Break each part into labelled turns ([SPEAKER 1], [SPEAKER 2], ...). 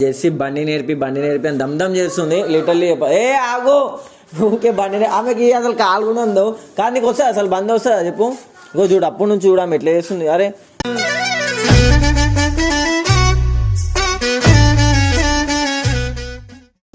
[SPEAKER 1] Jessie బండి నేర్పి అని దమ్దం చేస్తుంది లిటర్లీ. ఏ ఆగు ఊకే బండి ఆమెకి అసలు కాలు కూడా ఉందో కానీ నీకు వస్తుంది అసలు బండి వస్తుందా చెప్పు. ఇంకో చూడు అప్పటి నుంచి చూడము ఎట్లా చేస్తుంది. అరే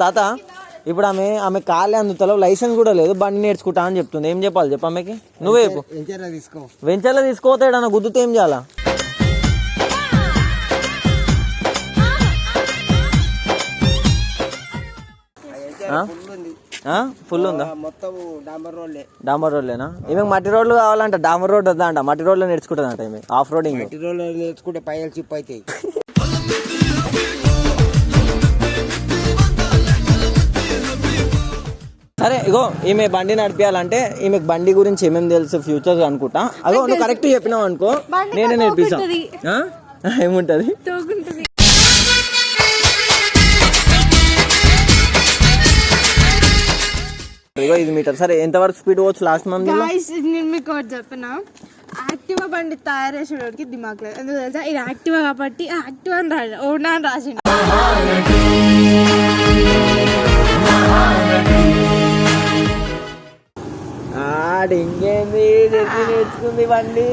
[SPEAKER 1] తాత ఇప్పుడు ఆమె కాలే అందుతలో లైసెన్స్ కూడా లేదు, బండి నేర్చుకుంటా అని చెప్తుంది. ఏం చెప్పాలి చెప్పు ఆమెకి? నువ్వే వెంచర్లో తీసుకోతాడన్న గుద్దుతో ఏం చేయాలా? ఫుల్ ఉందా? డాంబర్ రోడ్లేనా? ఈమె మట్టి రోడ్లు కావాలంట. డాంబర్ రోడ్ వద్దా అంట, మట్టి రోడ్లో నేర్చుకుంటుందంట. ఈమె ఆఫ్ రోడింగ్
[SPEAKER 2] నేర్చుకుంటే పైలు చిప్ అవుతాయి.
[SPEAKER 1] సరే ఇగో ఈమె బండి నడిపించాలంటే ఈమెకు బండి గురించి ఏమేమి తెలుసు ఫ్యూచర్ అనుకుంటా. అగో నువ్వు కరెక్ట్ చెప్పినావు అనుకో నేనే నేర్పిస్తాను. ఏముంటది? ఇగో 5 మీటర్. సరే ఎంతవరకు స్పీడ్ పోవచ్చు లాస్ట్ మంత్?
[SPEAKER 3] నేను మీకు ఒకటి చెప్పిన, యాక్టివా బండి తయారు చేసేవాడికి దిమాగ్ లేదు. ఎందుకు తెలుసా? ఇది యాక్టివా కాబట్టి యాక్టివా అని రాసి ఓనా అని రాసిండు.
[SPEAKER 1] ఇంకేంది నేర్చుకుంది బండి.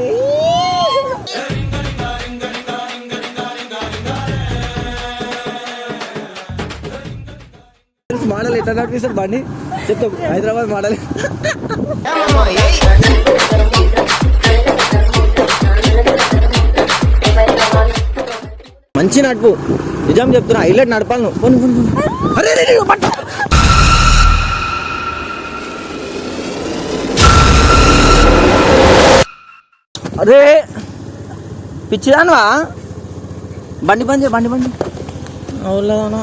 [SPEAKER 1] మోడల్ ఎట్లా నడిపిస్తారు బండి చెప్తాం. హైదరాబాద్ మోడల్. మంచి నడుపు, నిజం చెప్తున్నా. హైలైట్ నడపాలి నువ్వు. అరే పిచ్చిదానువా? బండి బండి అవునా?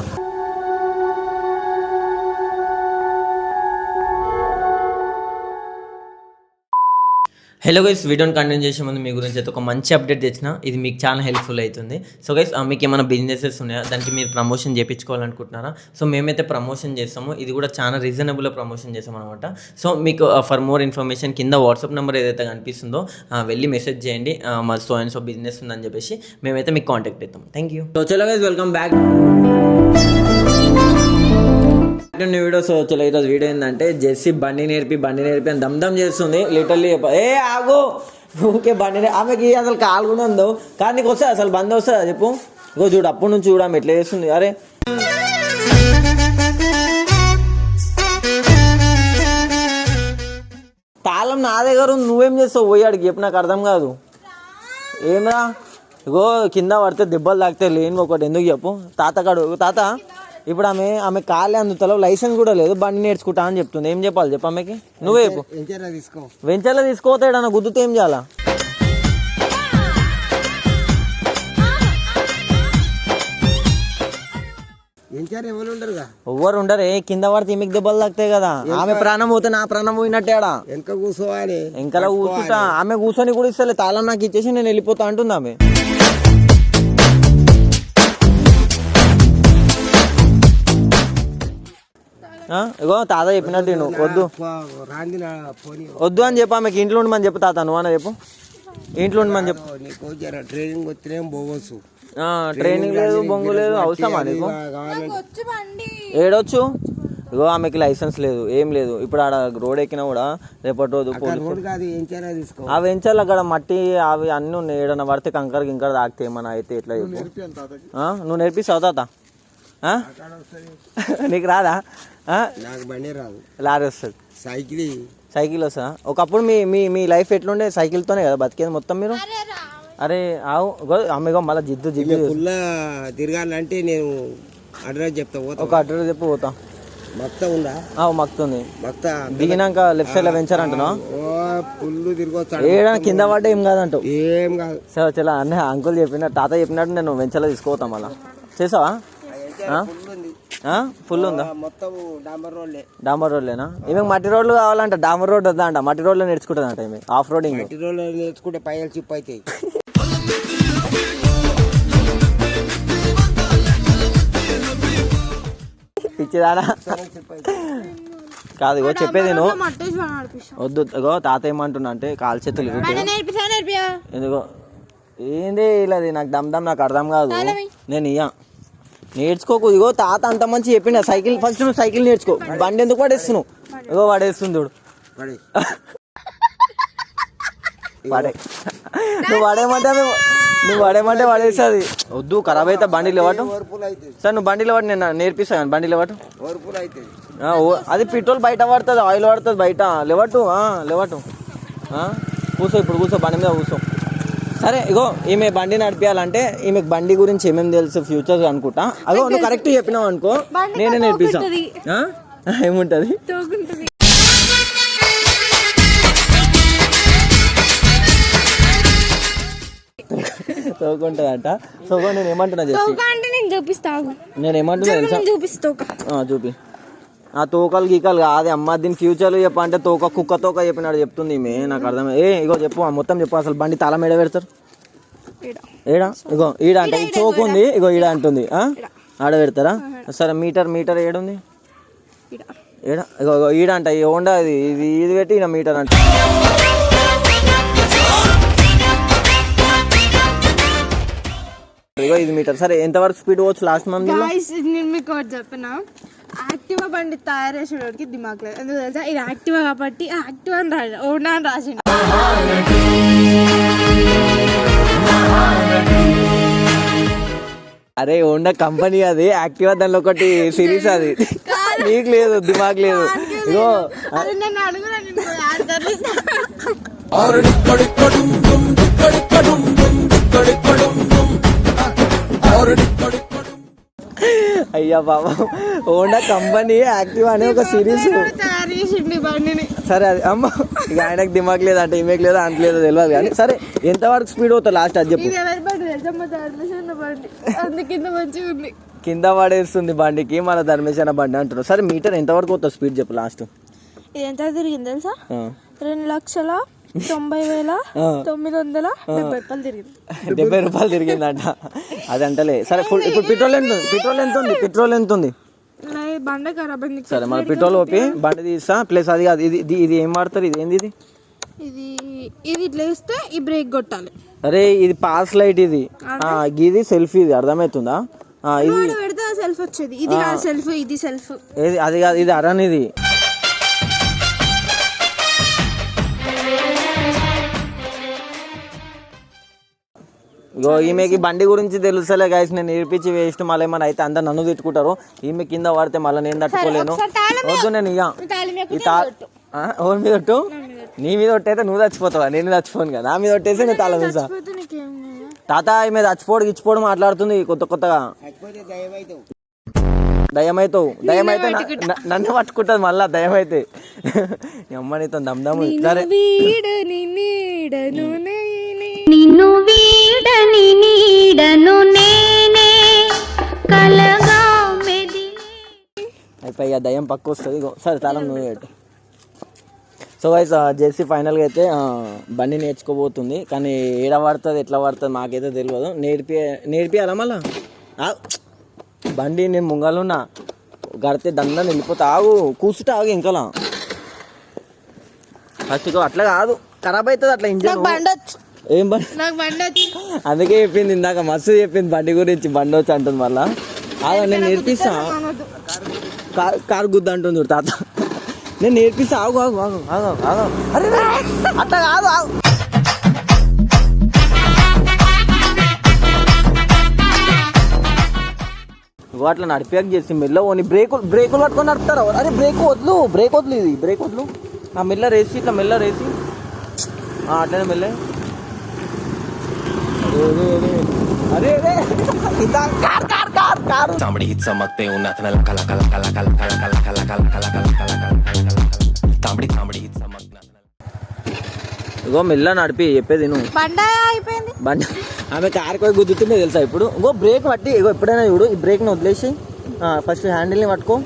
[SPEAKER 1] హలో గైస్, వీడియోని కంటిన్యూ చేసే ముందు మీ గురించి అయితే ఒక మంచి అప్డేట్ తెచ్చిన. ఇది మీకు చాలా హెల్ప్ఫుల్ అవుతుంది. సో గైస్, మీకు ఏమైనా బిజినెసెస్ ఉన్నాయా, దానికి మీరు ప్రమోషన్ చేయించుకోవాలనుకుంటున్నారా? సో మేమైతే ప్రమోషన్ చేస్తాము. ఇది కూడా చాలా రీజనబుల్గా ప్రమోషన్ చేస్తాం అనమాట. సో మీకు ఫర్ మోర్ ఇన్ఫర్మేషన్ కింద వాట్సాప్ నెంబర్ ఏదైతే కనిపిస్తుందో వెళ్ళి మెసేజ్ చేయండి. మా సో అండ్ సో బిజినెస్ ఉందని చెప్పేసి మేమైతే మీకు కాంటాక్ట్ అవుతాం. Thank you. సో చలో guys, welcome back video. So చలో ఈరోజు వీడియో ఏంటంటే జెస్సీ బండి నేర్పి అని దమ్దం చేస్తుంది లిటర్లీ. ఏ ఆగు ఊకే బండి ఆమెకి అసలు కాలు కూడా ఉందో కానీ నీకు వస్తుంది అసలు బండి వస్తుందా చెప్పు. ఇంకో చూడు అప్పటి నుంచి చూడము ఎట్లా చేస్తుంది. అరే తాళం నా దగ్గర ఉంది, నువ్వేం చేస్తావు పోయాడికి చెప్పు, నాకు అర్థం కాదు. ఏమరా ఇగో కింద పడితే దెబ్బలు తాకితే లేని ఒకటి ఎందుకు చెప్పు. తాత ఇప్పుడు ఆమె కాలే అందుతలో లైసెన్స్ కూడా లేదు, బండి నేర్చుకుంటా అని చెప్తుంది. ఏం చెప్పాలి చెప్పు ఆమెకి? నువ్వే చెప్పు. వెంచర్లో తీసుకోతాడన్న గుద్దుతో ఏం చేయాలా? ఎవ్వరు ఉండరు. కింద పడితే ఈమెకి దెబ్బలు తాకుతాయి కదా. ఆమె ప్రాణం పోతే నా ప్రాణం పోయినట్టేడా?
[SPEAKER 2] వెనక కూర్చోవాలి.
[SPEAKER 1] వెనకలా కూర్చుంటా. ఆమె కూర్చొని కూడా ఇస్తలే, తాళం నాకు ఇచ్చేసి నేను వెళ్ళిపోతా అంటుంది ఆమె. ఇగో తాత చెప్పినట్టు నువ్వు వద్దు అని చెప్పు ఆమెకి. ఇంట్లో ఉండమని చెప్పు తాత. నువ్వు అన్న చెప్పు, ఇంట్లో ఉండమని చెప్పు.
[SPEAKER 2] ట్రైనింగ్ వచ్చినా పోవచ్చు.
[SPEAKER 1] ట్రైనింగ్ లేదు, బొంగు లేదు, అవసరమా నీకు? ఏడొచ్చు. ఇగో ఆమెకి లైసెన్స్ లేదు, ఏం లేదు. ఇప్పుడు ఆడ రోడ్ ఎక్కినా కూడా రేపటి రోజు ఆ వెంచర్లు అక్కడ మట్టి అవి అన్నీ ఉన్నాయి. ఏడన్నా పడితే గింకర తాకితే ఏమన్నా అయితే ఎట్లా చెప్పు. నువ్వు నేర్పిస్తావు తాత? నీకు రాదా?
[SPEAKER 2] నాకు బండి రాదు,
[SPEAKER 1] లారీ వస్తుంది. సైకిల్ వస్తుందా? ఒకప్పుడు మీ లైఫ్ ఎట్లుండే? సైకిల్తోనే కదా బతికేది మొత్తం మీరు. అరే ఆవు అమ్మగో మళ్ళీ జిద్దు
[SPEAKER 2] తిరగాలంటే నేను అడ్రస్ చెప్తా.
[SPEAKER 1] ఒక అడ్రస్ చెప్పు పోతా.
[SPEAKER 2] మక్తా ఉందా?
[SPEAKER 1] మక్తుంది. దిగినాక లెఫ్ట్ సైడ్ లో వెంచర్ అంటున్నావు.
[SPEAKER 2] ఫుల్ తిరిగొస్తా.
[SPEAKER 1] ఏడా కింద పడ్డా ఏం కాదంటావు?
[SPEAKER 2] ఏం కాదు.
[SPEAKER 1] సరే చలా అన్న అంకుల్ చెప్పినట్టు తాత చెప్పినట్టు నేను వెంచర్లో తీసుకోతాం. మళ్ళా చేసావా? ఫుల్ ఉందా? డాంబర్ రోడ్లేనా? ఈమెకు మట్టి రోడ్లు కావాలంట. డాంబర్ రోడ్ వద్దా అంట, మట్టి రోడ్లో నేర్చుకుంటుందంట. ఈమె ఆఫ్ రోడింగ్.
[SPEAKER 2] మట్టి రోడ్లో నేర్చుకుంటే పైలు చిప్ అవుతాయి.
[SPEAKER 1] పిచ్చిదానా కాదు. ఇగో చెప్పేది నువ్వు వద్దు. ఇగో తాత ఏమంటున్నా అంటే కాలు చేతులు ఎందుకో ఏంది ఇలా నాకు దమ్ నాకు అర్థం కాదు. నేను ఇయ్యా నేర్చుకోకు. ఇగో తాత అంత మంచి చెప్పిండ సైకిల్ ఫస్ట్ నువ్వు సైకిల్ నేర్చుకో. బండి ఎందుకు పడేస్తున్నావు? ఇగో పడేస్తుంది చూడు.
[SPEAKER 2] పడి
[SPEAKER 1] పడే నువ్వు పడేమంటే పడేస్తుంది. వద్దు ఖరాబ్ అయితే బండిలో ఇవ్వటం.
[SPEAKER 2] ఓర్పులు అవుతుంది
[SPEAKER 1] సార్ నువ్వు బండిలో పట్టి నేను నేర్పిస్తాను. బండిలో ఇవ్వటం
[SPEAKER 2] ఓర్పులు అవుతుంది.
[SPEAKER 1] అది పెట్రోల్ బయట పడుతుంది, ఆయిల్ పడుతుంది బయట. లేవటు కూర్చో. ఇప్పుడు కూర్చో, బండి మీద కూర్చో. సరే ఇగో ఈమె బండి నడిపించాలంటే ఈమెకు బండి గురించి ఏమేమి తెలుసు ఫ్యూచర్ అనుకుంటా. అగో నువ్వు కరెక్ట్ చెప్పినావు అనుకో, నేనే నేర్పిస్తాను. ఏముంటది? తోకుంటదంట. సో నేను ఏమంటున్నా చేసి నేను ఏమంటున్నా తెలుసా? చూపి. ఆ తోకలు గీకలు కాదు అమ్మ, దీని ఫ్యూచర్లో చెప్ప అంటే తోక కుక్క తోక చెప్పినాడు చెప్తుంది ఈమె. నాకు అర్థం. ఇగో చెప్పు మొత్తం చెప్పు. అసలు బండి తాళం ఏడ పెడతారు? ఏడా? ఇగో ఈడ అంటే ఈ చోకు ఉంది. ఇగో ఈడ అంటుంది, ఆడ పెడతారా? సరే మీటర్ ఏడుంది? ఏడా? ఇగో ఈడ అంట ఈ హోండా ఇది పెట్టి ఈయన మీటర్ అంట. ఇగో ఇది మీటర్. సరే ఎంతవరకు స్పీడ్ పోవచ్చు లాస్ట్ మంత్?
[SPEAKER 3] నేను మీకు ఒకటి చెప్పిన, యాక్టివా బండి తయారు చేసేవాడికి దిమాగ్ లేదు. ఎందుకు తెలుసా? ఇది యాక్టివా కాబట్టి యాక్టివా అని రాసి ఓనా అని రాసిండు.
[SPEAKER 1] అరే హోండా కంపెనీ అది, యాక్టివా దానిలో ఒకటి సిరీస్ అది. నీకు లేదు, దిమాగ్ లేదు. ఇగో
[SPEAKER 3] అది నన్ను అడుగురా, నేను
[SPEAKER 1] అయ్యా బాబా, హోండా కంపెనీ యాక్టివా అనే ఒక సిరీస్
[SPEAKER 3] తయారు చేసిండు బండిని.
[SPEAKER 1] సరే అది అమ్మ, ఇక ఆయనకు దిమాగ్ లేదు అంటే ఈమెకి లేదు, అంత లేదు తెలియదు కానీ. సరే ఎంతవరకు స్పీడ్ అవుతావు లాస్ట్ అది చెప్పు. కింద పడేస్తుంది బండికి, మన ధర్మేశాన బండి అంటున్నావు. సరే మీటర్ ఎంతవరకు అవుతావు స్పీడ్ చెప్పు లాస్ట్.
[SPEAKER 3] ఇది ఎంత తిరిగింది తెలుసా? 2,90,970 తిరిగింది.
[SPEAKER 1] 70 రూపాయలు తిరిగిందంట. అది అంటలే. సరే ఫుల్ ఇప్పుడు పెట్రోల్ ఎంత ఉంది?
[SPEAKER 3] బండి ఖరాబ్ అయింది.
[SPEAKER 1] సరే మన పెట్రోల్ ఓపి బండి తీస్తా. ప్లస్ అది కాదు, ఇది ఏం వాడతారు? ఇది ఏంది?
[SPEAKER 3] ఇది ఇట్లా వేస్తే ఈ బ్రేక్ కొట్టాలి.
[SPEAKER 1] అరే ఇది పాస్ లైట్, ఇది సెల్ఫ్. ఇది అర్థమవుతుందా? ఇది
[SPEAKER 3] పెడితే సెల్ఫ్ వచ్చేది. ఇది సెల్ఫ్, ఇది సెల్ఫ్.
[SPEAKER 1] అది కాదు, ఇది అరన్. ఇది ఇగో ఈమెకి బండి గురించి తెలుసలే గైస్, నేను నేర్పించి వేస్ట్. మళ్ళీ ఏమైనా అయితే అందరు నన్ను తిట్టుకుంటారు. ఈమె కింద పడితే మళ్ళీ నేను తట్టుకోలేను. వద్దు నేను ఇక ఓన్ మీద ఒట్టు. నీ మీద ఒట్టయితే నువ్వు చచ్చిపోతావా? నేను చచ్చిపోను కదా. నా మీద ఒట్టేసి నేను తాళం వేసా. తాత ఈమె చచ్చిపోడు మాట్లాడుతుంది కొత్తగా. దయమైతావు నన్ను పట్టుకుంటుంది మళ్ళా. దయమైతే అమ్మ నీతో దమ్దమ్ము. సరే
[SPEAKER 4] నిన్ను వీడని నీడను నేనే కలగా
[SPEAKER 1] అయిపోయి దయ్యం పక్క వస్తుంది. సరే తాళం నువ్వు పెట్టు. సో గైస్ జెర్సీ ఫైనల్గా అయితే బండి నేర్చుకోబోతుంది. కానీ ఏడ పడుతుంది ఎట్లా పడుతుంది మాకైతే తెలియదు. నేర్పియాలా మళ్ళా? బండి నేను ముంగలున్నా గడితే దందని వెళ్ళిపోతా. కూర్చుంటే ఇంకలా ఫస్ట్ అట్లా కాదు, ఖరాబ్ అవుతుంది అట్లా ఇంజన్. ఏం బండి? అందుకే చెప్పింది ఇందాక, మస్తు చెప్పింది బండి గురించి. బండి వచ్చి అంటుంది మళ్ళా. నేను నేర్పిస్తా. కారు గుద్ద అంటుంది తాత. నేను నేర్పిస్తా. ఆగు. అరే అట్లా కాదు. అట్లా నడిపాక చేసి మెల్ల ఓని బ్రేకులు పట్టుకొని నడుపుతారు. అరే బ్రేక్ వద్దు ఇది బ్రేక్ వద్దు. మెల్ల రేసి ఇట్లా మెల్ల రేసి అట్లనే మెల్ల. अरे रे कार तांबडी चमकते उन्हात कला कला कला कला कला कला कला कला कला तांबडी चमकना. ఇగో మెల్ల నడిపి చెప్పేది నువ్వు. బండి ఆమె కారు పోయి గుద్దుతుండే తెలుసా ఇప్పుడు. ఇంకో బ్రేక్ పట్టి ఇగో ఎప్పుడైనా చూడు, ఈ బ్రేక్ని వదిలేసి ఫస్ట్ హ్యాండిల్ని పట్టుకో.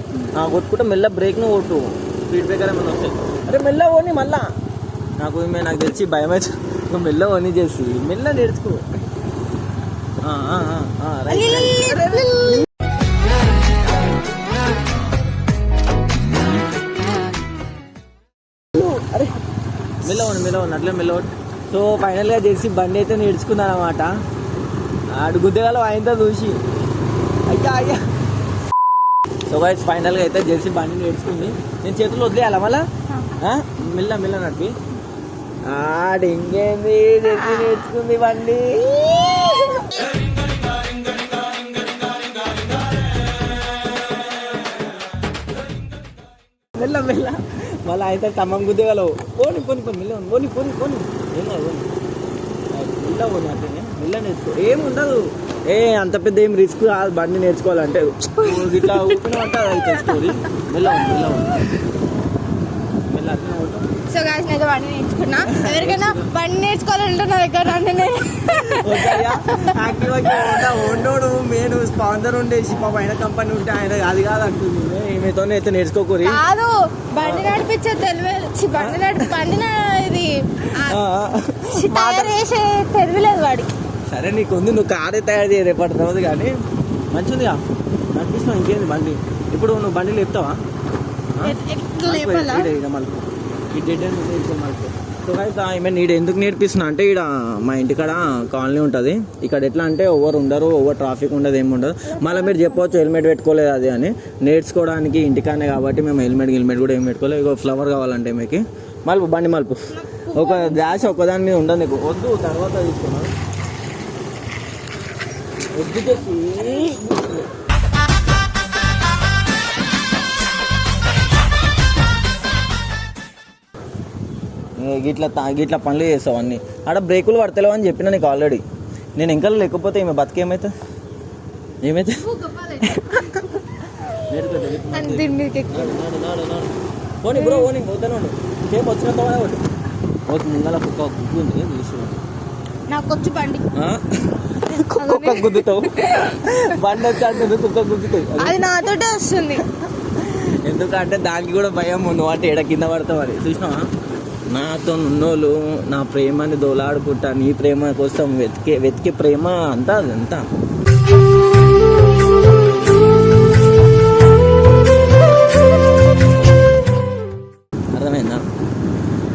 [SPEAKER 1] కొట్టుకుంటే మెల్ల బ్రేక్ను కొట్టు. స్పీడ్ బ్రేకర్ ఏమైనా వస్తాయి. అరే మెల్ల ఓని మళ్ళా. నాకు తెలిసి భయం అయితే నువ్వు మెల్ల ఓని చేసి మెల్ల నేర్చుకో. అరే మెల్లవని అట్లే మెల్లవని. సో ఫైనల్గా చేసి బండి అయితే నేర్చుకున్నాను అనమాట. ఆడు గుద్దెగాలో ఆయనతో చూసి అయ్యా అయ్యా. సో గైస్ ఫైనల్గా అయితే జెర్సీ బండి నేర్చుకుంది. నేను చేతులు వదిలేయాలా మళ్ళా మెల్ల మెల్ల నడిపి ఇంకేంది జెర్సీ నేర్చుకుంది బండి. మెల్ల మెల్ల మళ్ళీ అయితే ఖమ్మం గుద్దేగలవు. పోని పోని పోని మెల్ల పోని పోని పోని మెల్ల పోని అట్లనే మెల్ల నేర్చుకో. ఏముండదు, అంత పెద్ద ఏం రిస్క్ కాదు బండి నేర్చుకోవాలంటే. ఇట్లా ఊపిన అంటే అది తెలుసుకోవాలి. మెల్ల మెల్ల మెల్ల అట్లా ఉంటాం.
[SPEAKER 3] సో గాయస్ నేను బండి నేర్చుకున్నా. ఎవరికైనా బండి నేర్చుకోవాలంటే నా దగ్గర రండి.
[SPEAKER 1] ఉండోడు మెయిన్ స్పాన్సర్ ఉండేసి మా పైన కంపెనీ ఉంటే ఆయన అది కాదు అంటుంది. ఈమెతో అయితే నేర్చుకోకూరి
[SPEAKER 3] కాదు, బండి నడిపించే తెలివి ఇది తయారు చేసే తెలివిలేదు వాడికి.
[SPEAKER 1] సరే నీకు ఉంది, నువ్వు కారే తయారు చేయ రేపటి రోజు. కానీ మంచిదిగా నడిపిస్తావు. ఇంకేంది బండి ఇప్పుడు నువ్వు బండి లేపుతావా? సో గైస్ ఈమె ఎందుకు నేర్పిస్తున్నా అంటే ఇక్కడ మా ఇంటికాడ కాలనీ ఉంటుంది. ఇక్కడ ఎట్లా అంటే ఎవరు ఉండరు, ఎవరు ట్రాఫిక్ ఉండదు, ఏమి ఉండదు. మళ్ళీ మీరు చెప్పవచ్చు హెల్మెట్ పెట్టుకోలేదు అది అని. నేర్చుకోవడానికి ఇంటికానే కాబట్టి మేము హెల్మెట్ కూడా ఏం పెట్టుకోలేదు. ఇక ఫ్లవర్ కావాలంటే మీకు మలుపు బండి మలుపు ఒక డాష్ ఒక్కదాని మీద ఉండదు నీకు. వద్దు తర్వాత తీసుకున్నాను వద్దు చెప్పి గిట్లా పనులు చేస్తావు అన్నీ. ఆడ బ్రేకులు పడతలేవు అని చెప్పినా నీకు ఆల్రెడీ. నేను ఇంకా లేకపోతే ఈమె బతికేమైతే ఏమైతే పోనీ బ్రో పోనీ పోతాను. సేపు వచ్చినంత ఒకటి ముందర కుక్క ఉంది
[SPEAKER 3] నాకు వచ్చి బండి
[SPEAKER 1] కుక్క గుద్దుతావు. బండి వచ్చి కుక్క గుద్దుతావు.
[SPEAKER 3] అది నాతోటే వస్తుంది.
[SPEAKER 1] ఎందుకంటే దానికి కూడా భయం నువ్వు అంటే ఎడ కింద పడతావు అని. చూసినావా, నాతో ఉన్నోళ్ళు నా ప్రేమని దోలాడుకుంటా, నీ ప్రేమ కోసం వెతికే ప్రేమ అంతా అదంతా. అర్థమైందా?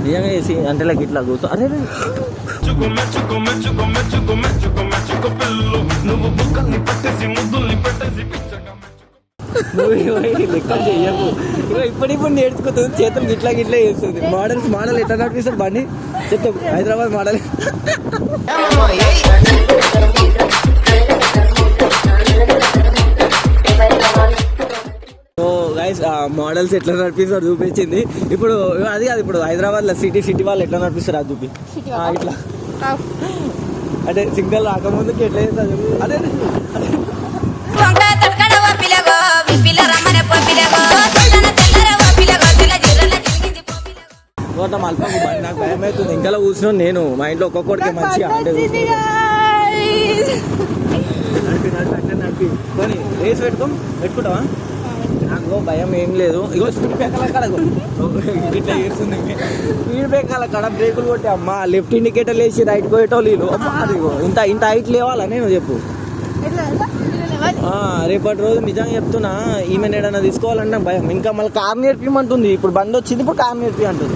[SPEAKER 1] నిజంగా చేసి అంటే ఇట్లా కూర్చో. అరే లెక్కలు చెయ్యకు. ఇప్పుడు నేర్చుకుంటుంది. చేతులు గిట్లా గిట్లా చేస్తుంది. మోడల్ ఎట్లా నడిపిస్తుంది బండి చెప్తా. Hyderabad model. So guys models ఎట్లా నడిపిస్తారు చూపించింది. ఇప్పుడు అది కాదు, ఇప్పుడు హైదరాబాద్లో సిటీ వాళ్ళు ఎట్లా నడిపిస్తారు అది చూపి. ఇట్లా అంటే సింగల్ రాకముందుకి ఎట్లా చేస్తారు అదే. మల్పకు బండి నాకు భయం అవుతుంది. ఇంకా కూర్చున్నాను నేను. మా ఇంట్లో ఒక్కొక్కడికి మంచిగా అంటే నడిపి కొని రేస్ పెట్టుకుంటావా? నాకు భయం ఏం లేదు. ఇగో స్పీడ్ బ్రేకాల కాడ ఇట్లా చేస్తుంది. స్పీడ్ బ్రేకాల కాడ బ్రేకులు కొట్టే అమ్మా లెఫ్ట్ ఇండికేటర్ వేసి రైట్ పోయేటోళ్ళు వీళ్ళు. అమ్మా అదిగో ఇంత హైట్ లేవాలా నేను చెప్పు. రేపటి రోజు నిజంగా చెప్తున్నా, ఈమె ఏడన్నా తీసుకోవాలన్నా భయం. ఇంకా మళ్ళీ కార్ నేర్పిమంటుంది. ఇప్పుడు బండి వచ్చింది, ఇప్పుడు కార్ నేర్పి అంటుంది.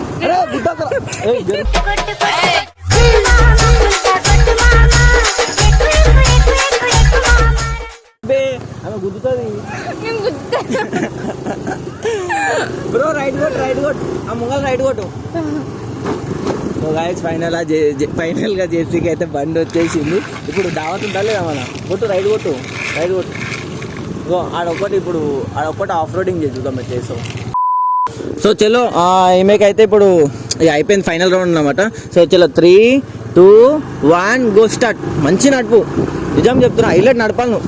[SPEAKER 1] ఆమె గుద్దుతుంది బ్రో. రైట్ కొట్టు ఆ ముంగల్ రైట్ కొట్టు. సో గైస్ ఫైనల్గా జెర్సీకి అయితే బండి వచ్చేసింది. ఇప్పుడు దావత్ ఉందా లేదా మన కొట్టు రైట్ కొట్టు ఆడొక్కటి ఆఫ్ రోడింగ్ చేద్దాం చేసాం. సో చలో ఈమెకైతే ఇప్పుడు అయిపోయింది ఫైనల్ రౌండ్ అన్నమాట. సో చలో 3, 2, 1 గో స్టార్ట్. మంచి నడుపు, నిజం చెప్తున్నా. హైలైట్ నడపాలి నువ్వు.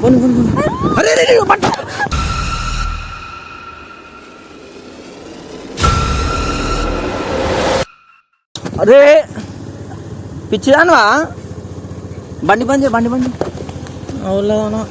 [SPEAKER 1] అరే పిచ్చిదానువా, బండి అవునా?